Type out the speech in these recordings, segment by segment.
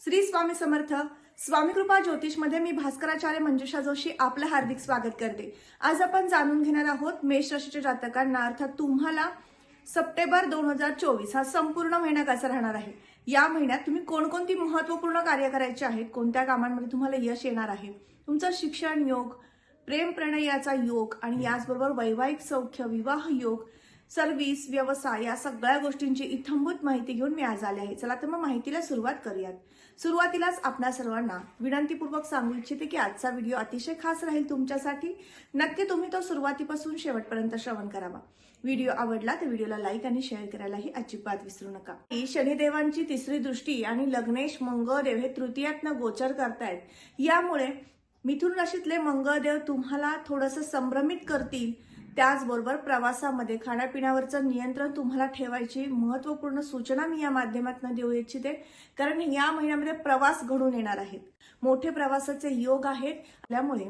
श्री स्वामी समर्थ. स्वामी कृपा ज्योतिषमध्ये मी भास्कराचार्य मंजुषा जोशी आपलं हार्दिक स्वागत करते. आज आपण जाणून घेणार आहोत मेष राशीच्या जातकांना अर्थात तुम्हाला सप्टेंबर 2024 हा संपूर्ण महिना कसा राहणार आहे. या महिन्यात तुम्ही कोणकोणती महत्त्वपूर्ण कार्य करायची आहेत, कोणत्या कामांमध्ये तुम्हाला यश येणार आहे, तुमचं शिक्षण योग, प्रेम प्रणयाचा योग आणि याचबरोबर वैवाहिक सौख्य, विवाह योग, सर्व्हिस, व्यवसाय या सगळ्या गोष्टींची इत्थंभूत माहिती घेऊन मी आज आले आहे. चला तर मग माहितीला सुरुवात करूयात. सुरुवातीलाच आपल्या सर्वांना विनंतीपूर्वक सांगू इच्छिते की आजचा व्हिडिओ अतिशय खास राहील तुमच्यासाठी. नक्की तुम्ही तो सुरुवातीपासून शेवटपर्यंत श्रवण करावा. व्हिडिओ आवडला तर व्हिडिओला लाईक आणि शेअर करायलाही अजिबात विसरू नका. ही शनिदेवांची तिसरी दृष्टी आणि लग्नेश मंगळदेव हे तृतीयातनं गोचर करतायत. यामुळे मिथुन राशीतले मंगळदेव तुम्हाला थोडंसं संभ्रमित करतील. त्याचबरोबर प्रवासामध्ये खाण्यापिण्यावरचं नियंत्रण तुम्हाला ठेवायची महत्त्वपूर्ण सूचना मी या माध्यमातून देऊ इच्छिते. कारण या महिन्यामध्ये प्रवास घडून येणार आहेत, मोठे प्रवासाचे योग आहेत. त्यामुळे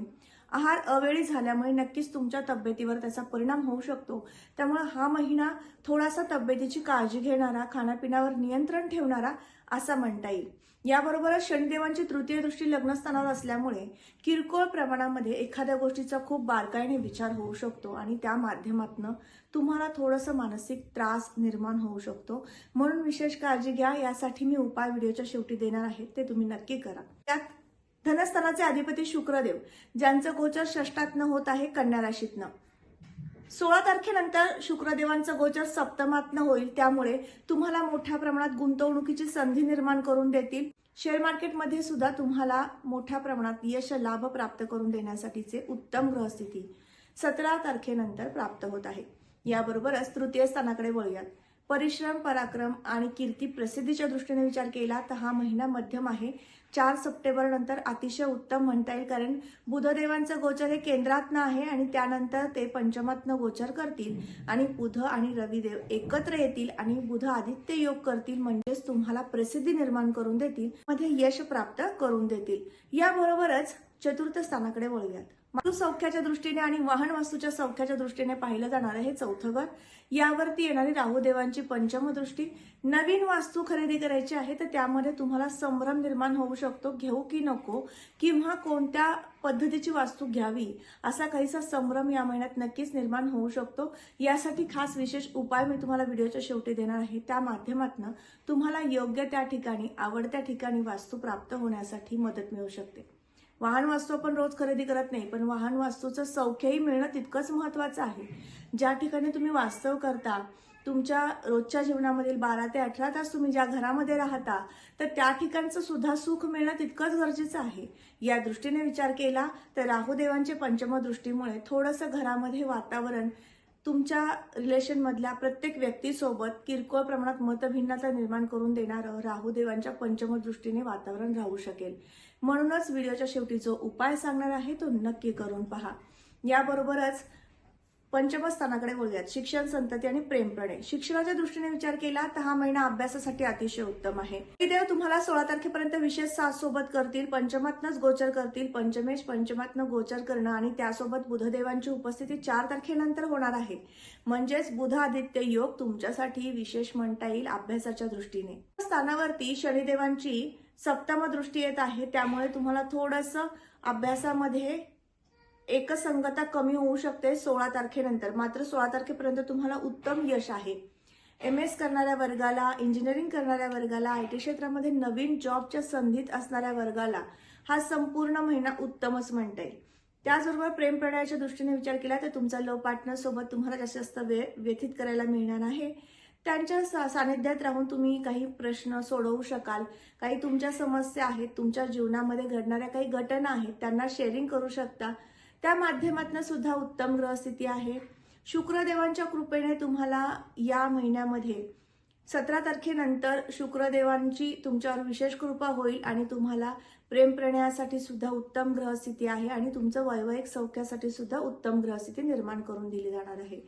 आहार अवेळी झाल्यामुळे नक्कीच तुमच्या तब्येतीवर त्याचा परिणाम होऊ शकतो. त्यामुळे हा महिना थोडासा तब्येतीची काळजी घेणारा, खाण्यापिण्यावर नियंत्रण ठेवणारा असा म्हणता येईल. याबरोबरच शनिदेवांची तृतीय दृष्टी लग्नस्थानावर असल्यामुळे किरकोळ प्रमाणामध्ये एखाद्या गोष्टीचा खूप बारकाईने विचार होऊ शकतो आणि त्या माध्यमातून तुम्हाला थोडंसं मानसिक त्रास निर्माण होऊ शकतो. म्हणून विशेष काळजी घ्या. यासाठी मी उपाय व्हिडिओच्या शेवटी देणार आहे, ते तुम्ही नक्की करा. त्यात धनस्थानाचे अधिपती शुक्रदेव ज्यांचं गोचर षष्ठातनं होत आहे कन्या राशीतनं. 16 तारखेनंतर शुक्रदेवांचं गोचर सप्तमातनं होईल. त्यामुळे तुम्हाला मोठ्या प्रमाणात गुंतवणुकीची संधी निर्माण करून देतील. शेअर मार्केटमध्ये सुद्धा तुम्हाला मोठ्या प्रमाणात यश लाभ प्राप्त करून देण्यासाठीचे उत्तम ग्रहस्थिती 17 तारखेनंतर प्राप्त होत आहे. याबरोबरच तृतीय स्थानाकडे वळूयात. परिश्रम, पराक्रम आणि कीर्ती प्रसिद्धीच्या दृष्टीने विचार केला तर हा महिना मध्यम आहे. 4 सप्टेंबर नंतर अतिशय उत्तम म्हणता येईल. कारण बुधदेवांचं गोचर हे केंद्रातनं आहे आणि त्यानंतर ते पंचमातनं गोचर करतील आणि बुध आणि रविदेव एकत्र येतील आणि बुध आदित्य योग करतील. म्हणजेच तुम्हाला प्रसिद्धी निर्माण करून देतील, मध्ये यश प्राप्त करून देतील. याबरोबरच चतुर्थ स्थानाकडे वळूयात. मातृ सौख्याच्या दृष्टीने आणि वाहन वास्तूच्या सौख्याच्या दृष्टीने पाहिलं जाणार आहे चौथं घर. यावरती येणारी राहुदेवांची पंचम दृष्टी. नवीन वास्तू खरेदी करायची आहे तर त्यामध्ये तुम्हाला संभ्रम निर्माण होऊ शकतो, घेऊ की नको किंवा कोणत्या पद्धतीची वास्तू घ्यावी असा काहीसा संभ्रम या महिन्यात नक्कीच निर्माण होऊ शकतो. यासाठी खास विशेष उपाय मी तुम्हाला व्हिडिओच्या शेवटी देणार आहे. त्या माध्यमातून तुम्हाला योग्य त्या ठिकाणी, आवडत्या ठिकाणी वास्तू प्राप्त होण्यासाठी मदत मिळू शकते. वाहन वास्तू आपण रोज खरेदी करत नाही, पण वाहन वास्तूचं सौख्यही मिळणं तितकंच महत्वाचं आहे. ज्या ठिकाणी तुम्ही वास्तव करता, तुमच्या रोजच्या जीवनामधील 12 ते 18 तास तुम्ही ज्या घरामध्ये राहता तर त्या ठिकाणचं सुद्धा सुख मिळणं तितकंच गरजेचं आहे. या दृष्टीने विचार केला तर राहुदेवांच्या पंचम दृष्टीमुळे थोडंसं घरामध्ये वातावरण, तुमच्या रिलेशनमधल्या प्रत्येक व्यक्तीसोबत किरकोळ प्रमाणात मतभिन्नता निर्माण करून देणारं राहुदेवांच्या पंचम दृष्टीने वातावरण राहू शकेल. म्हणूनच व्हिडिओच्या शेवटी जो उपाय सांगणार आहे तो नक्की करून पहा. याबरोबरच पंचम स्थानाकडे वळूयात. शिक्षण, संतती आणि प्रेम प्रणय. शिक्षणाच्या दृष्टीने विचार केला तर हा महिना अभ्यासासाठी अतिशय उत्तम आहे. देव तुम्हाला 16 तारखेपर्यंत विशेष साथ सोबत करतील, पंचमातनच गोचर करतील. पंचमेश पंचमातनं गोचर करणं आणि त्यासोबत बुधदेवांची उपस्थिती 4 तारखेनंतर होणार आहे. म्हणजेच बुध आदित्य योग तुमच्यासाठी विशेष म्हणता येईल अभ्यासाच्या दृष्टीने. स्थानावरती शनिदेवांची सप्तम दृष्टी येत आहे. त्यामुळे तुम्हाला थोडंसं अभ्यासामध्ये एकसंगता कमी होऊ शकते 16 तारखेनंतर. मात्र 16 तारखेपर्यंत तुम्हाला उत्तम यश आहे. MS करणाऱ्या वर्गाला, इंजिनिअरिंग करणाऱ्या वर्गाला, IT क्षेत्रामध्ये नवीन जॉबच्या संधीत असणाऱ्या वर्गाला हा संपूर्ण महिना उत्तमच म्हणता येईल. त्याचबरोबर प्रेम प्रणयाच्या दृष्टीने विचार केला तर तुमचा लव्ह पार्टनर सोबत तुम्हाला जास्तीत जास्त वेळ व्यतीत करायला मिळणार आहे. त्यांच्या सानिध्यात राहून तुम्ही काही प्रश्न सोडवू शकाल. काही तुमच्या समस्या आहेत, तुमच्या जीवनामध्ये घडणाऱ्या काही घटना आहेत, त्यांना शेअरिंग करू शकता. त्या माध्यमातून सुद्धा उत्तम ग्रहस्थिती आहे. शुक्रदेवांच्या कृपेने तुम्हाला या महिन्यामध्ये 17 तारखेनंतर शुक्रदेवांची तुमच्यावर विशेष कृपा होईल आणि तुम्हाला प्रेम प्रणयासाठी सुद्धा उत्तम ग्रहस्थिती आहे आणि तुमचं वैवाहिक सौख्यासाठी सुद्धा उत्तम ग्रहस्थिती निर्माण करून दिली जाणार आहे.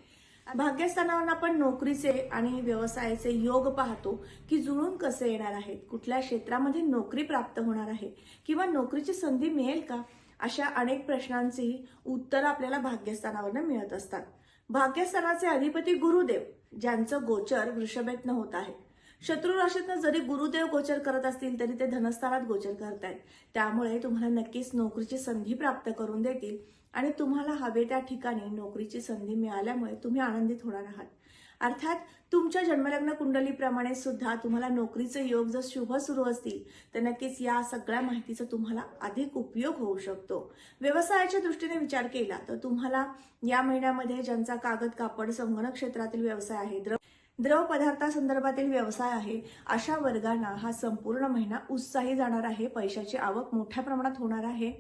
भाग्यस्थानावर आपण नोकरीचे आणि व्यवसायाचे योग पाहतो की जुळून कसे येणार आहेत, कुठल्या क्षेत्रामध्ये नोकरी प्राप्त होणार आहे किंवा नोकरीची संधी मिळेल का, अशा अनेक प्रश्नांची उत्तर आपल्याला भाग्यस्थानावरनं मिळत असतात. भाग्यस्थानाचे अधिपती गुरुदेव ज्यांचं गोचर वृषभेतनं होत आहे. शत्रू राशीतनं जरी गुरुदेव गोचर करत असतील तरी ते धनस्थानात गोचर करतायत. त्यामुळे तुम्हाला नक्कीच नोकरीची संधी प्राप्त करून देतील आणि तुम्हाला हवे त्या ठिकाणी नोकरीची संधी मिळाल्यामुळे तुम्ही आनंदित होणार आहात. अर्थात तुमच्या जन्मलग्न कुंडलीप्रमाणे सुद्धा तुम्हाला नोकरीचे योग जर शुभ सुरू असतील तर नक्कीच या सगळ्या माहितीचा तुम्हाला अधिक उपयोग होऊ शकतो. व्यवसायाच्या दृष्टीने विचार केला तर तुम्हाला या महिन्यामध्ये ज्यांचा कागद कापड संगणक क्षेत्रातील व्यवसाय आहे, द्रव पदार्थासंदर्भातील व्यवसाय आहे, अशा वर्गांना हा संपूर्ण महिना उत्साही जाणार आहे. पैशाची आवक मोठ्या प्रमाणात होणार आहे.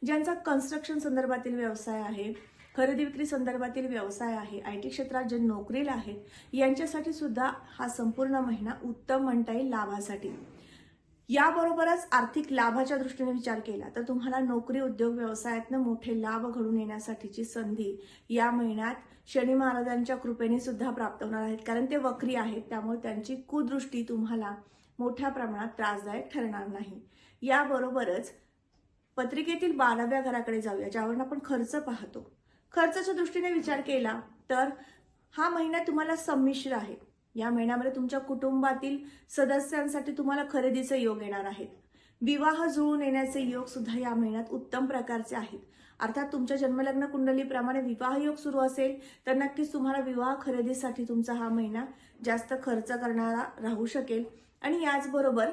ज्यांचा कन्स्ट्रक्शन संदर्भातील व्यवसाय आहे, खरेदी विक्री संदर्भातील व्यवसाय आहे, IT क्षेत्रात जे नोकरीला आहेत यांच्यासाठी सुद्धा हा संपूर्ण महिना उत्तम म्हणता येईल लाभासाठी. याबरोबरच आर्थिक लाभाच्या दृष्टीने विचार केला तर तुम्हाला नोकरी उद्योग व्यवसायातनं मोठे लाभ घडून येण्यासाठीची संधी या महिन्यात शनी महाराजांच्या कृपेने सुद्धा प्राप्त होणार आहेत. कारण ते वक्री आहेत, त्यामुळे त्यांची कुदृष्टी तुम्हाला मोठ्या प्रमाणात त्रासदायक ठरणार नाही. याबरोबरच पत्रिकेतील 12व्या घराकडे जाऊया, ज्यावरून आपण खर्च पाहतो. खर्चाच्या दृष्टीने विचार केला तर हा महिना तुम्हाला संमिश्र आहे. या महिन्यामध्ये तुमच्या कुटुंबातील सदस्यांसाठी तुम्हाला खरेदीचे योग येणार आहेत. विवाह जुळून येण्याचे योग सुद्धा या महिन्यात उत्तम प्रकारचे आहेत. अर्थात तुमच्या जन्मलग्न कुंडलीप्रमाणे विवाह योग सुरू असेल तर नक्कीच तुम्हाला विवाह खरेदीसाठी तुमचा हा महिना जास्त खर्च करणारा राहू शकेल. आणि याचबरोबर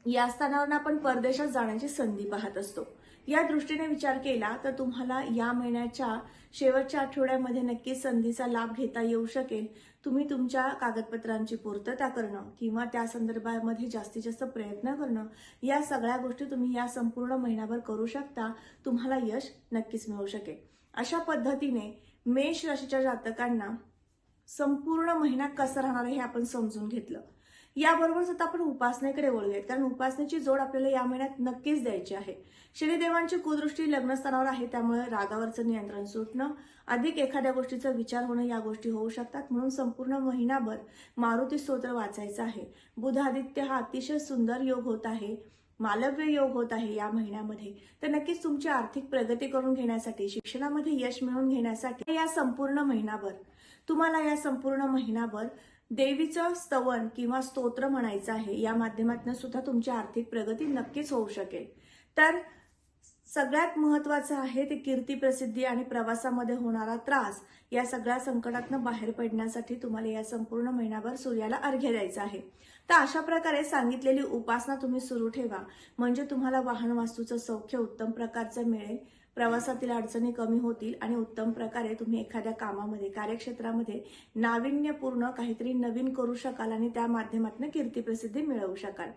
या स्थानावर आपण परदेशात जाण्याची संधी पाहत असतो. या दृष्टीने विचार केला तर तुम्हाला या महिन्याच्या शेवटच्या आठवड्यामध्ये नक्कीच संधीचा लाभ घेता येऊ शकेल. तुम्ही तुमच्या कागदपत्रांची पूर्तता करणं किंवा त्या संदर्भामध्ये जास्तीत जास्त प्रयत्न करणं, या सगळ्या गोष्टी तुम्ही या संपूर्ण महिनाभर करू शकता. तुम्हाला यश नक्कीच मिळू शकेल. अशा पद्धतीने मेष राशीच्या जातकांना संपूर्ण महिना कसा राहणार आहे हे आपण समजून घेतलं. याबरोबरच आता आपण उपासनेकडे वळूयात, कारण उपासनेची जोड आपल्याला या महिन्यात नक्कीच द्यायची आहे. शनिदेवांची कुदृष्टी लग्नस्थानावर आहे, त्यामुळे रागावरचं नियंत्रण सुटणं, अधिक एखाद्या गोष्टीचा विचार होणं या गोष्टी होऊ शकतात. म्हणून संपूर्ण महिनाभर मारुती स्तोत्र वाचायचं आहे. बुध आदित्य हा अतिशय सुंदर योग होत आहे, मालव्य योग होत आहे या महिन्यामध्ये. तर नक्कीच तुमची आर्थिक प्रगती करून घेण्यासाठी, शिक्षणामध्ये यश मिळवून घेण्यासाठी या संपूर्ण महिनाभर देवीचं स्तवन किंवा स्तोत्र म्हणायचं आहे. या माध्यमातून सुद्धा तुमची आर्थिक प्रगती नक्कीच होऊ शकेल. तर सगळ्यात महत्वाचं आहे ते कीर्ती प्रसिद्धी आणि प्रवासामध्ये होणारा त्रास, या सगळ्या संकटातून बाहेर पडण्यासाठी तुम्हाला या संपूर्ण महिनाभर सूर्याला अर्घ्य द्यायचं आहे. तर अशा प्रकारे सांगितलेली उपासना तुम्ही सुरू ठेवा, म्हणजे तुम्हाला वाहन वास्तूचं सौख्य उत्तम प्रकारचं मिळेल, प्रवासातील अडचणी कमी होतील आणि उत्तम प्रकारे तुम्ही एखाद्या कामामध्ये, कार्यक्षेत्रामध्ये नाविन्यपूर्ण काहीतरी नवीन करू शकाल आणि त्या माध्यमातून कीर्ती प्रसिद्धी मिळवू शकाल.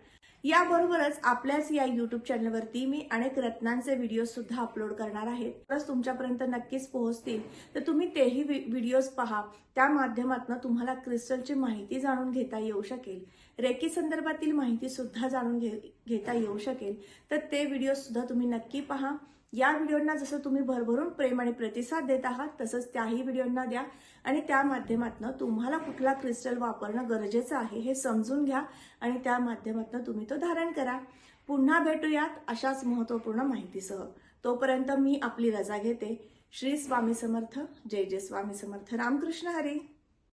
याबरोबरच आपल्याच या YouTube चॅनलवरती मी अनेक रत्नांचे व्हिडिओ सुद्धा अपलोड करणार आहे. तरच तुमच्यापर्यंत नक्कीच पोहोचतील. तर तुम्ही तेही व्हिडिओज पहा. त्या माध्यमातून तुम्हाला क्रिस्टलची माहिती जाणून घेता येऊ शकेल, रेकी संदर्भातील माहिती सुद्धा जाणून घेता येऊ शकेल. तर ते व्हिडिओ सुद्धा तुम्ही नक्की पहा. या व्हिडिओंना जसं तुम्ही भरभरून प्रेम आणि प्रतिसाद देत आहात तसंच त्याही व्हिडिओंना द्या आणि त्या माध्यमातून तुम्हाला कुठला क्रिस्टल वापरणं गरजेचं आहे हे समजून घ्या आणि त्या माध्यमातून तुम्ही तो धारण करा. पुन्हा भेटूयात अशाच महत्त्वपूर्ण माहितीसह. तोपर्यंत मी आपली रजा घेते. श्री स्वामी समर्थ. जय जय स्वामी समर्थ. रामकृष्ण हरी.